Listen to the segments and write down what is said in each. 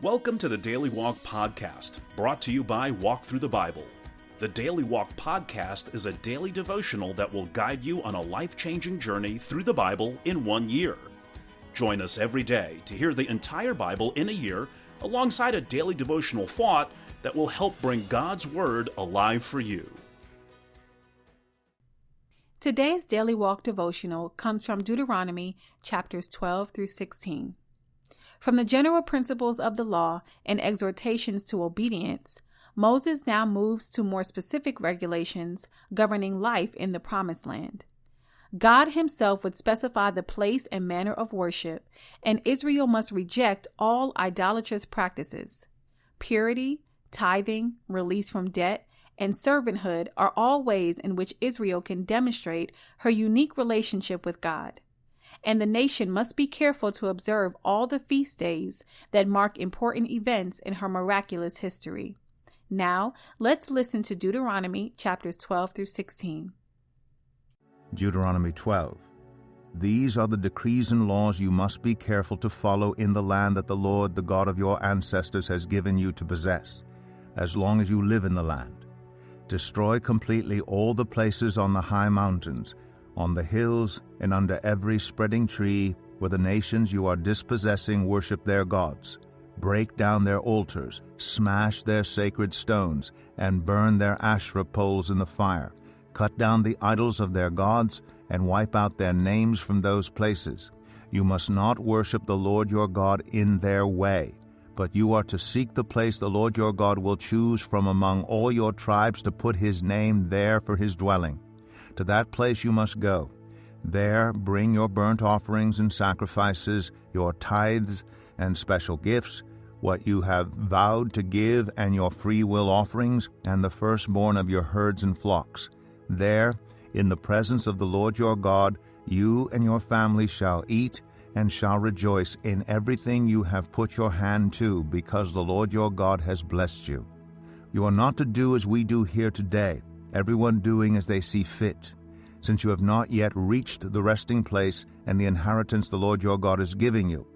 Welcome to the Daily Walk Podcast, brought to you by Walk Thru the Bible. The Daily Walk Podcast is a daily devotional that will guide you on a life-changing journey through the Bible in 1 year. Join us every day to hear the entire Bible in a year, alongside a daily devotional thought that will help bring God's Word alive for you. Today's Daily Walk Devotional comes from Deuteronomy chapters 12 through 16. From the general principles of the law and exhortations to obedience, Moses now moves to more specific regulations governing life in the Promised Land. God himself would specify the place and manner of worship, and Israel must reject all idolatrous practices. Purity, tithing, release from debt, and servanthood are all ways in which Israel can demonstrate her unique relationship with God. And the nation must be careful to observe all the feast days that mark important events in her miraculous history. Now, let's listen to Deuteronomy chapters 12 through 16. Deuteronomy 12. These are the decrees and laws you must be careful to follow in the land that the Lord, the God of your ancestors, has given you to possess, as long as you live in the land. Destroy completely all the places on the high mountains, on the hills, and under every spreading tree where the nations you are dispossessing worship their gods. Break down their altars, smash their sacred stones, and burn their Asherah poles in the fire. Cut down the idols of their gods, and wipe out their names from those places. You must not worship the Lord your God in their way, but you are to seek the place the Lord your God will choose from among all your tribes to put his name there for his dwelling. To that place you must go. There bring your burnt offerings and sacrifices, your tithes and special gifts, what you have vowed to give, and your free will offerings, and the firstborn of your herds and flocks. There, in the presence of the Lord your God, you and your family shall eat and shall rejoice in everything you have put your hand to, because the Lord your God has blessed you. You are not to do as we do here today, everyone doing as they see fit, since you have not yet reached the resting place and the inheritance the Lord your God is giving you.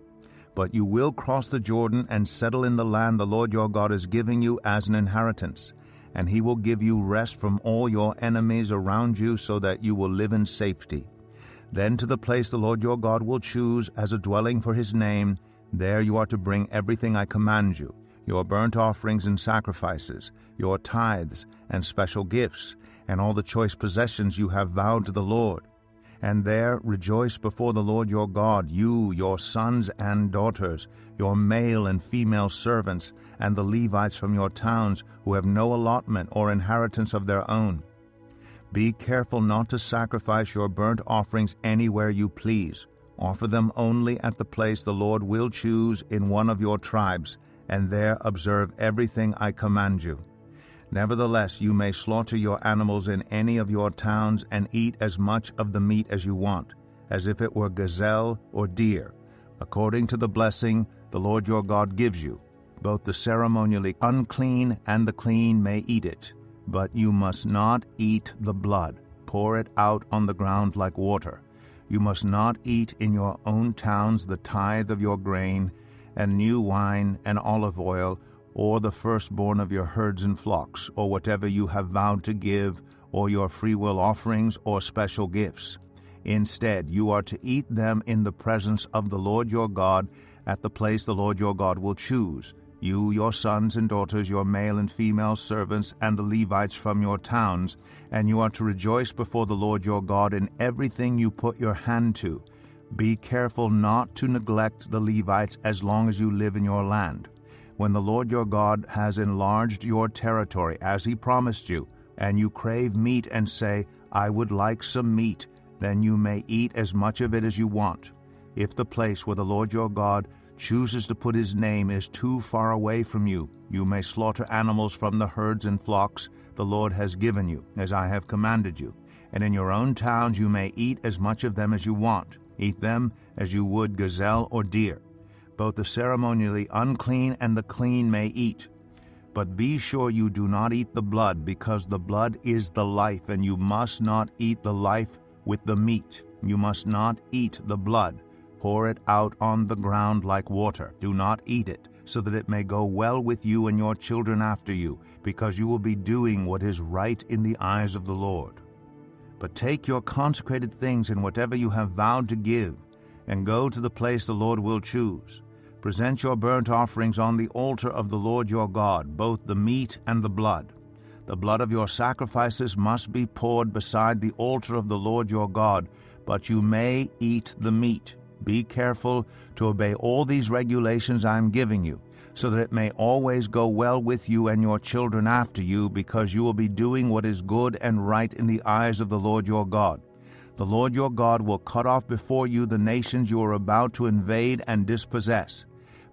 But you will cross the Jordan and settle in the land the Lord your God is giving you as an inheritance, and he will give you rest from all your enemies around you, so that you will live in safety. Then to the place the Lord your God will choose as a dwelling for his name, there you are to bring everything I command you, your burnt offerings and sacrifices, your tithes and special gifts, and all the choice possessions you have vowed to the Lord. And there rejoice before the Lord your God, you, your sons and daughters, your male and female servants, and the Levites from your towns who have no allotment or inheritance of their own. Be careful not to sacrifice your burnt offerings anywhere you please. Offer them only at the place the Lord will choose in one of your tribes, and there observe everything I command you. Nevertheless, you may slaughter your animals in any of your towns and eat as much of the meat as you want, as if it were gazelle or deer, according to the blessing the Lord your God gives you. Both the ceremonially unclean and the clean may eat it, but you must not eat the blood. Pour it out on the ground like water. You must not eat in your own towns the tithe of your grain, and new wine and olive oil, or the firstborn of your herds and flocks, or whatever you have vowed to give, or your freewill offerings or special gifts. Instead, you are to eat them in the presence of the Lord your God at the place the Lord your God will choose. You, your sons and daughters, your male and female servants, and the Levites from your towns, and you are to rejoice before the Lord your God in everything you put your hand to. Be careful not to neglect the Levites as long as you live in your land. When the Lord your God has enlarged your territory, as he promised you, and you crave meat and say, I would like some meat, then you may eat as much of it as you want. If the place where the Lord your God chooses to put his name is too far away from you, you may slaughter animals from the herds and flocks the Lord has given you, as I have commanded you. And in your own towns you may eat as much of them as you want. Eat them as you would gazelle or deer. Both the ceremonially unclean and the clean may eat. But be sure you do not eat the blood, because the blood is the life, and you must not eat the life with the meat. You must not eat the blood. Pour it out on the ground like water. Do not eat it. so that it may go well with you and your children after you, because you will be doing what is right in the eyes of the Lord. But take your consecrated things and whatever you have vowed to give, and go to the place the Lord will choose. Present your burnt offerings on the altar of the Lord your God, both the meat and the blood. The blood of your sacrifices must be poured beside the altar of the Lord your God, but you may eat the meat. Be careful to obey all these regulations I am giving you, so that it may always go well with you and your children after you, because you will be doing what is good and right in the eyes of the Lord your God. The Lord your God will cut off before you the nations you are about to invade and dispossess.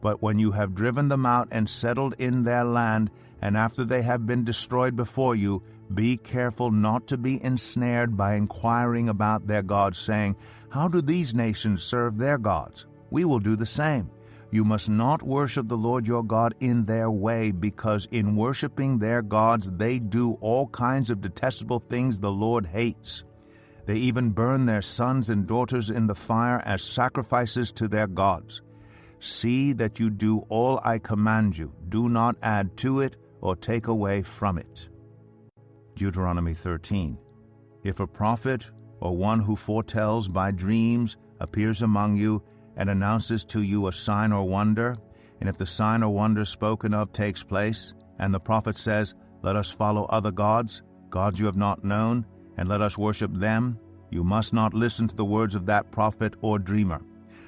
But when you have driven them out and settled in their land, and after they have been destroyed before you, be careful not to be ensnared by inquiring about their gods, saying, "How do these nations serve their gods? We will do the same." You must not worship the Lord your God in their way, because in worshiping their gods they do all kinds of detestable things the Lord hates. They even burn their sons and daughters in the fire as sacrifices to their gods. See that you do all I command you. Do not add to it or take away from it. Deuteronomy 13. If a prophet or one who foretells by dreams appears among you and announces to you a sign or wonder, and if the sign or wonder spoken of takes place, and the prophet says, "Let us follow other gods, gods you have not known, and let us worship them," you must not listen to the words of that prophet or dreamer.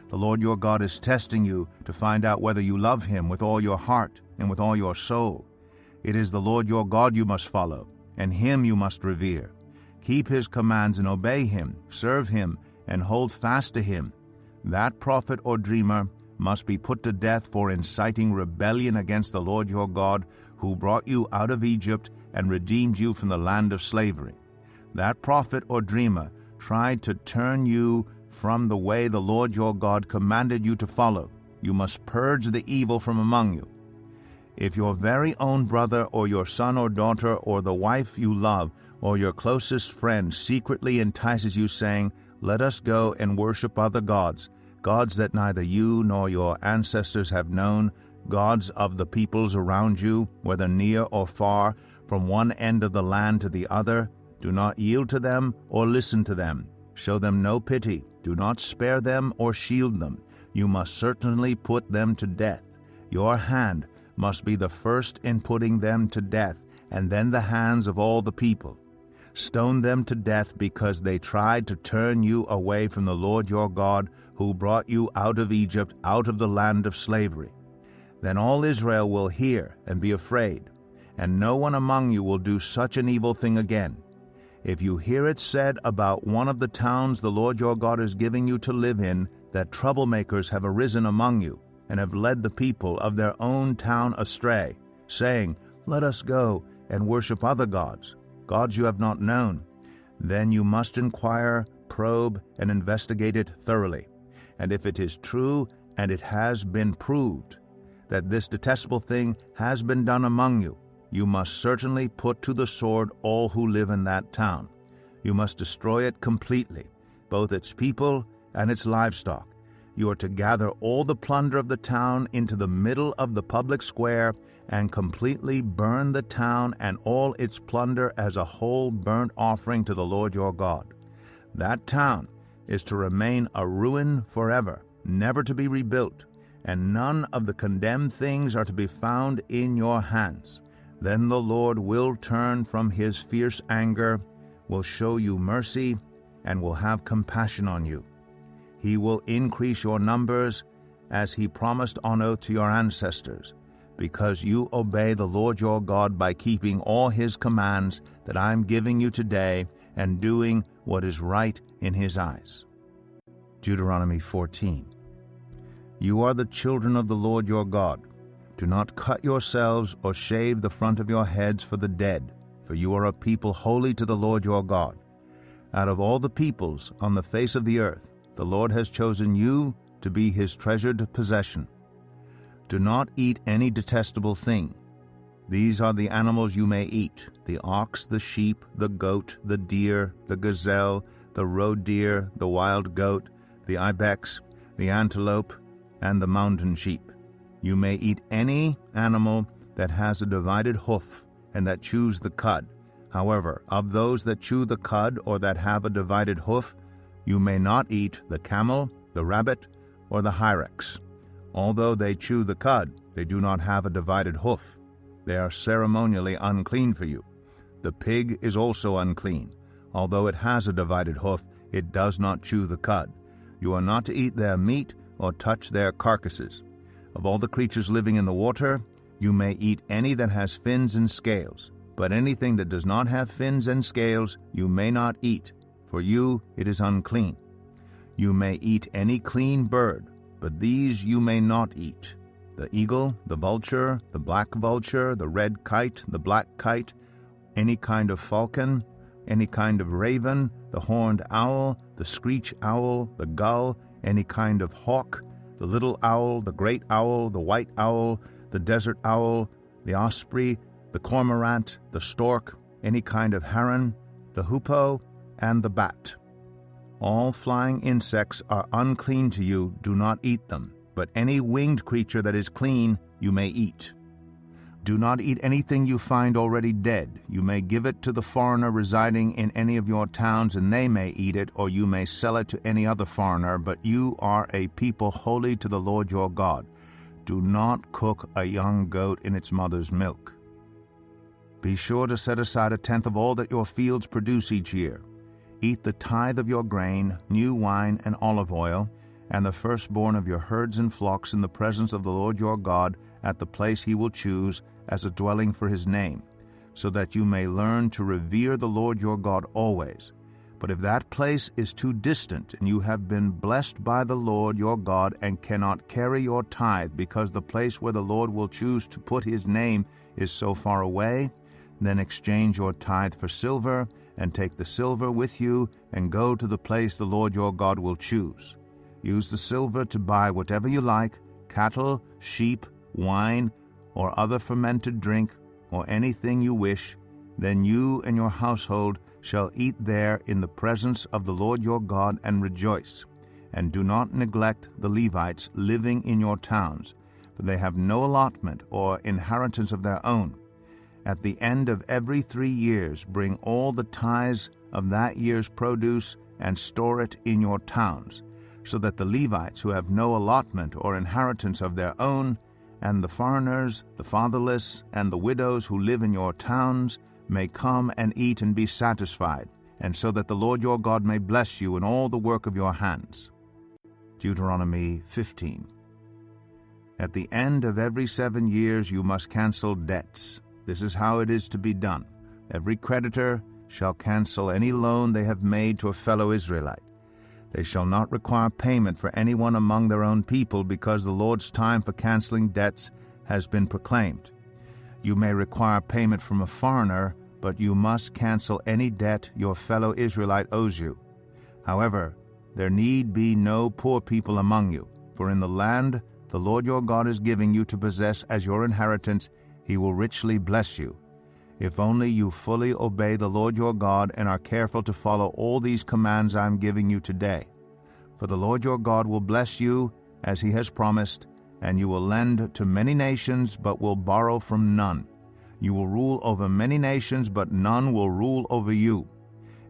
The Lord your God is testing you to find out whether you love him with all your heart and with all your soul. It is the Lord your God you must follow, and him you must revere. Keep his commands and obey him, serve him, and hold fast to him. That prophet or dreamer must be put to death for inciting rebellion against the Lord your God, who brought you out of Egypt and redeemed you from the land of slavery. That prophet or dreamer tried to turn you from the way the Lord your God commanded you to follow. You must purge the evil from among you. If your very own brother or your son or daughter or the wife you love or your closest friend secretly entices you, saying, "Let us go and worship other gods, gods that neither you nor your ancestors have known, gods of the peoples around you, whether near or far, from one end of the land to the other, do not yield to them or listen to them. Show them no pity. Do not spare them or shield them. You must certainly put them to death. Your hand must be the first in putting them to death, and then the hands of all the people. Stone them to death because they tried to turn you away from the Lord your God, who brought you out of Egypt, out of the land of slavery. Then all Israel will hear and be afraid, and no one among you will do such an evil thing again. If you hear it said about one of the towns the Lord your God is giving you to live in, that troublemakers have arisen among you, and have led the people of their own town astray, saying, "Let us go and worship other gods, gods you have not known," then you must inquire, probe, and investigate it thoroughly. And if it is true, and it has been proved, that this detestable thing has been done among you, you must certainly put to the sword all who live in that town. You must destroy it completely, both its people and its livestock. You are to gather all the plunder of the town into the middle of the public square and completely burn the town and all its plunder as a whole burnt offering to the Lord your God. That town is to remain a ruin forever, never to be rebuilt, and none of the condemned things are to be found in your hands. Then the Lord will turn from his fierce anger, will show you mercy, and will have compassion on you. He will increase your numbers, as he promised on oath to your ancestors, because you obey the Lord your God by keeping all his commands that I am giving you today, and doing what is right in his eyes. Deuteronomy 14. You are the children of the Lord your God. Do not cut yourselves or shave the front of your heads for the dead, for you are a people holy to the Lord your God. Out of all the peoples on the face of the earth, the Lord has chosen you to be his treasured possession. Do not eat any detestable thing. These are the animals you may eat: the ox, the sheep, the goat, the deer, the gazelle, the roe deer, the wild goat, the ibex, the antelope, and the mountain sheep. You may eat any animal that has a divided hoof, and that chews the cud. However, of those that chew the cud or that have a divided hoof, you may not eat the camel, the rabbit, or the hyrax. Although they chew the cud, they do not have a divided hoof. They are ceremonially unclean for you. The pig is also unclean. Although it has a divided hoof, it does not chew the cud. You are not to eat their meat or touch their carcasses. Of all the creatures living in the water, you may eat any that has fins and scales. But anything that does not have fins and scales you may not eat. For you it is unclean. You may eat any clean bird, but these you may not eat: the eagle, the vulture, the black vulture, the red kite, the black kite, any kind of falcon, any kind of raven, the horned owl, the screech owl, the gull, any kind of hawk, the little owl, the great owl, the white owl, the desert owl, the osprey, the cormorant, the stork, any kind of heron, the hoopoe, and the bat. All flying insects are unclean to you. Do not eat them. But any winged creature that is clean you may eat. Do not eat anything you find already dead. You may give it to the foreigner residing in any of your towns, and they may eat it, or you may sell it to any other foreigner. But you are a people holy to the Lord your God. Do not cook a young goat in its mother's milk. Be sure to set aside 1/10 of all that your fields produce each year. Eat the tithe of your grain, new wine, and olive oil, and the firstborn of your herds and flocks in the presence of the Lord your God at the place he will choose as a dwelling for his name, so that you may learn to revere the Lord your God always. But if that place is too distant, and you have been blessed by the Lord your God and cannot carry your tithe because the place where the Lord will choose to put his name is so far away, then exchange your tithe for silver, and take the silver with you, and go to the place the Lord your God will choose. Use the silver to buy whatever you like: cattle, sheep, wine, or other fermented drink, or anything you wish. Then you and your household shall eat there in the presence of the Lord your God and rejoice. And do not neglect the Levites living in your towns, for they have no allotment or inheritance of their own. At the end of every 3 years bring all the tithes of that year's produce and store it in your towns, so that the Levites who have no allotment or inheritance of their own, and the foreigners, the fatherless, and the widows who live in your towns may come and eat and be satisfied, and so that the Lord your God may bless you in all the work of your hands. Deuteronomy 15. At the end of every 7 years you must cancel debts. This is how it is to be done. Every creditor shall cancel any loan they have made to a fellow Israelite. They shall not require payment for anyone among their own people, because the Lord's time for canceling debts has been proclaimed. You may require payment from a foreigner, but you must cancel any debt your fellow Israelite owes you. However, there need be no poor people among you, for in the land the Lord your God is giving you to possess as your inheritance, he will richly bless you. If only you fully obey the Lord your God and are careful to follow all these commands I am giving you today. For the Lord your God will bless you as he has promised, and you will lend to many nations, but will borrow from none. You will rule over many nations, but none will rule over you.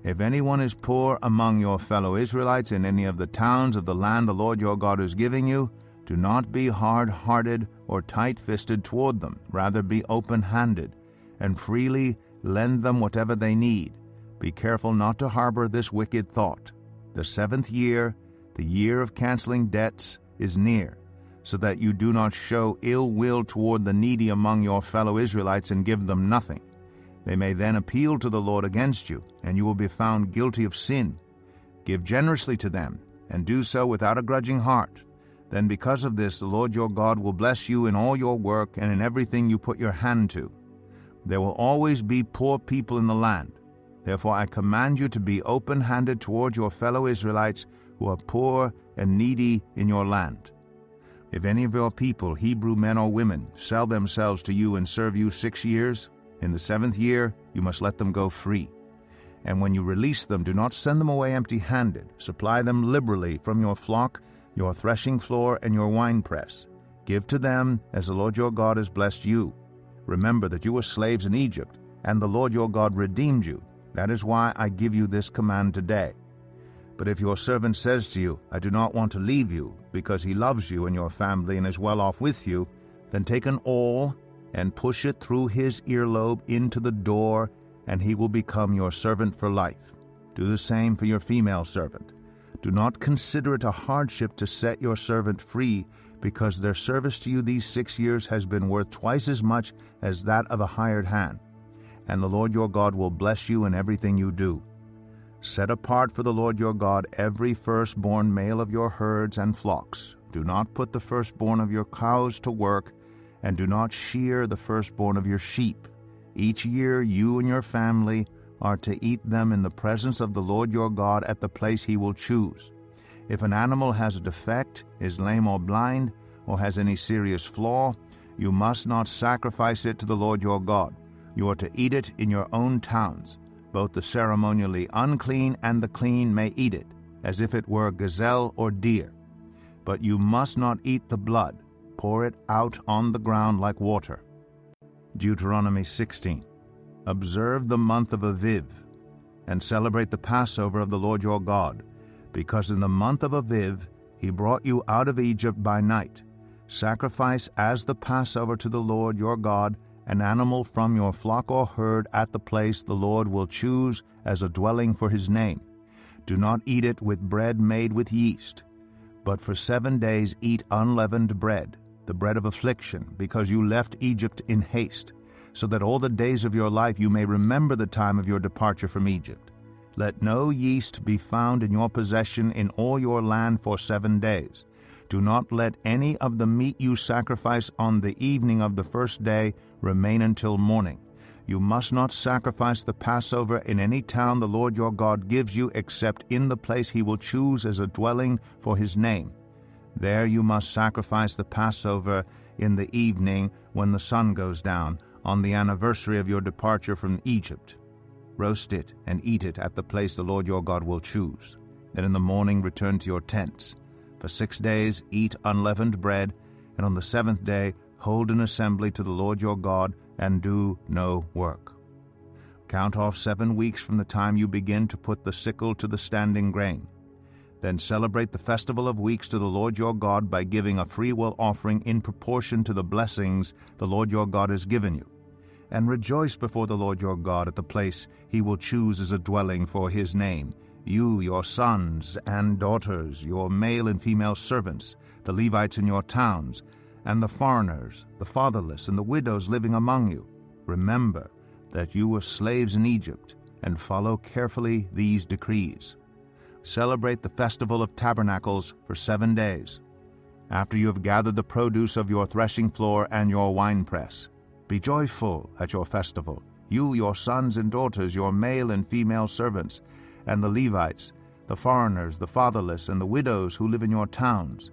If anyone is poor among your fellow Israelites in any of the towns of the land the Lord your God is giving you, do not be hard-hearted or tight-fisted toward them. Rather be open-handed, and freely lend them whatever they need. Be careful not to harbor this wicked thought. The 7th year, the year of canceling debts, is near, so that you do not show ill will toward the needy among your fellow Israelites and give them nothing. They may then appeal to the Lord against you, and you will be found guilty of sin. Give generously to them, and do so without a grudging heart. Then because of this the Lord your God will bless you in all your work and in everything you put your hand to. There will always be poor people in the land. Therefore I command you to be open-handed toward your fellow Israelites who are poor and needy in your land. If any of your people, Hebrew men or women, sell themselves to you and serve you 6 years, in the 7th year you must let them go free. And when you release them, do not send them away empty-handed. Supply them liberally from your flock, your threshing floor, and your winepress. Give to them as the Lord your God has blessed you. Remember that you were slaves in Egypt, and the Lord your God redeemed you. That is why I give you this command today. But if your servant says to you, I do not want to leave you, because he loves you and your family and is well off with you, then take an awl and push it through his earlobe into the door, and he will become your servant for life. Do the same for your female servant. Do not consider it a hardship to set your servant free, because their service to you these 6 years has been worth twice as much as that of a hired hand. And the Lord your God will bless you in everything you do. Set apart for the Lord your God every firstborn male of your herds and flocks. Do not put the firstborn of your cows to work, and do not shear the firstborn of your sheep. Each year you and your family are to eat them in the presence of the Lord your God at the place he will choose. If an animal has a defect, is lame or blind, or has any serious flaw, you must not sacrifice it to the Lord your God. You are to eat it in your own towns. Both the ceremonially unclean and the clean may eat it, as if it were gazelle or deer. But you must not eat the blood. Pour it out on the ground like water. Deuteronomy 16. Observe the month of Aviv, and celebrate the Passover of the Lord your God, because in the month of Aviv he brought you out of Egypt by night. Sacrifice as the Passover to the Lord your God an animal from your flock or herd at the place the Lord will choose as a dwelling for his name. Do not eat it with bread made with yeast, but for 7 days eat unleavened bread, the bread of affliction, because you left Egypt in haste, so that all the days of your life you may remember the time of your departure from Egypt. Let no yeast be found in your possession in all your land for 7 days. Do not let any of the meat you sacrifice on the evening of the first day remain until morning. You must not sacrifice the Passover in any town the Lord your God gives you, except in the place he will choose as a dwelling for his name. There you must sacrifice the Passover in the evening when the sun goes down, on the anniversary of your departure from Egypt. Roast it and eat it at the place the Lord your God will choose. Then in the morning return to your tents. For 6 days eat unleavened bread, and on the 7th day hold an assembly to the Lord your God, and do no work. Count off 7 weeks from the time you begin to put the sickle to the standing grain. Then celebrate the festival of weeks to the Lord your God by giving a freewill offering in proportion to the blessings the Lord your God has given you. And rejoice before the Lord your God at the place he will choose as a dwelling for his name. You, your sons and daughters, your male and female servants, the Levites in your towns, and the foreigners, the fatherless, and the widows living among you. Remember that you were slaves in Egypt, and follow carefully these decrees. Celebrate the festival of tabernacles for 7 days. After you have gathered the produce of your threshing floor and your winepress, be joyful at your festival, you, your sons and daughters, your male and female servants, and the Levites, the foreigners, the fatherless, and the widows who live in your towns.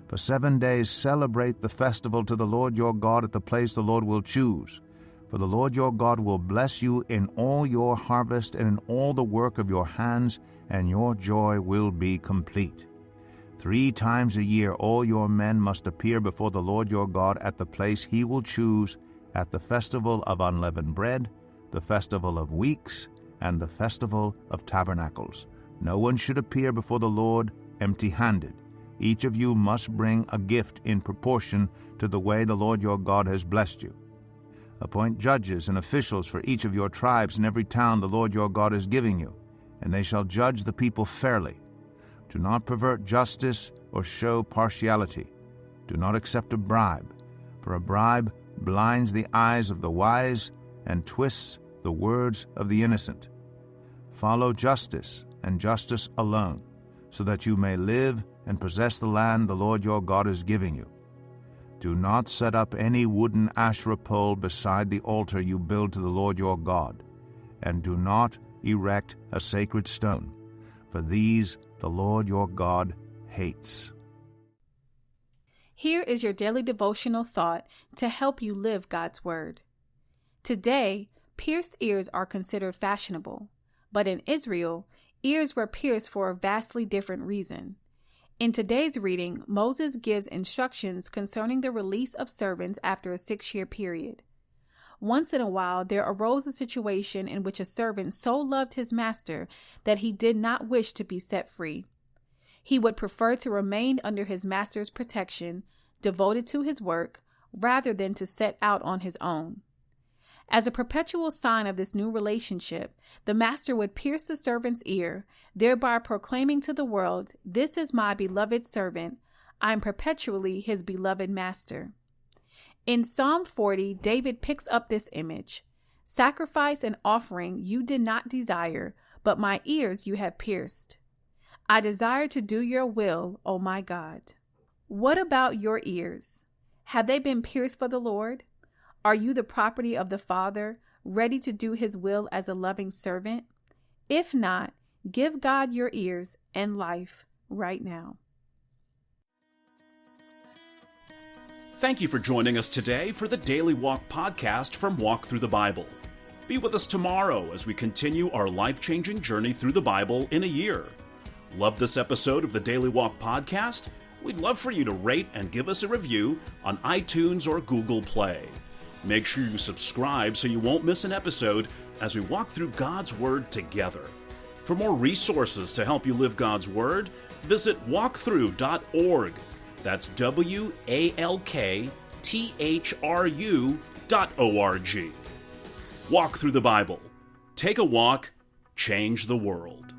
For 7 days celebrate the festival to the Lord your God at the place the Lord will choose. For the Lord your God will bless you in all your harvest and in all the work of your hands, and your joy will be complete. 3 times a year all your men must appear before the Lord your God at the place he will choose, at the festival of unleavened bread, the festival of weeks, and the festival of tabernacles. No one should appear before the Lord empty-handed. Each of you must bring a gift in proportion to the way the Lord your God has blessed you. Appoint judges and officials for each of your tribes in every town the Lord your God is giving you, and they shall judge the people fairly. Do not pervert justice or show partiality. Do not accept a bribe, for a bribe blinds the eyes of the wise and twists the words of the innocent. Follow justice and justice alone, so that you may live and possess the land the Lord your God is giving you. Do not set up any wooden Asherah pole beside the altar you build to the Lord your God, and do not erect a sacred stone, for these the Lord your God hates. Here is your daily devotional thought to help you live God's Word. Today, pierced ears are considered fashionable, but in Israel, ears were pierced for a vastly different reason. In today's reading, Moses gives instructions concerning the release of servants after a 6-year period. Once in a while, there arose a situation in which a servant so loved his master that he did not wish to be set free. He would prefer to remain under his master's protection, devoted to his work, rather than to set out on his own. As a perpetual sign of this new relationship, the master would pierce the servant's ear, thereby proclaiming to the world, "This is my beloved servant. I am perpetually his beloved master." In Psalm 40, David picks up this image. "Sacrifice and offering you did not desire, but my ears you have pierced. I desire to do your will, O my God." What about your ears? Have they been pierced for the Lord? Are you the property of the Father, ready to do his will as a loving servant? If not, give God your ears and life right now. Thank you for joining us today for the Daily Walk Podcast from Walk Thru the Bible. Be with us tomorrow as we continue our life-changing journey through the Bible in a year. Love this episode of the Daily Walk Podcast? We'd love for you to rate and give us a review on iTunes or Google Play. Make sure you subscribe so you won't miss an episode as we walk through God's Word together. For more resources to help you live God's Word, visit walkthru.org. That's WALKTHRU.org. Walk through the Bible. Take a walk, change the world.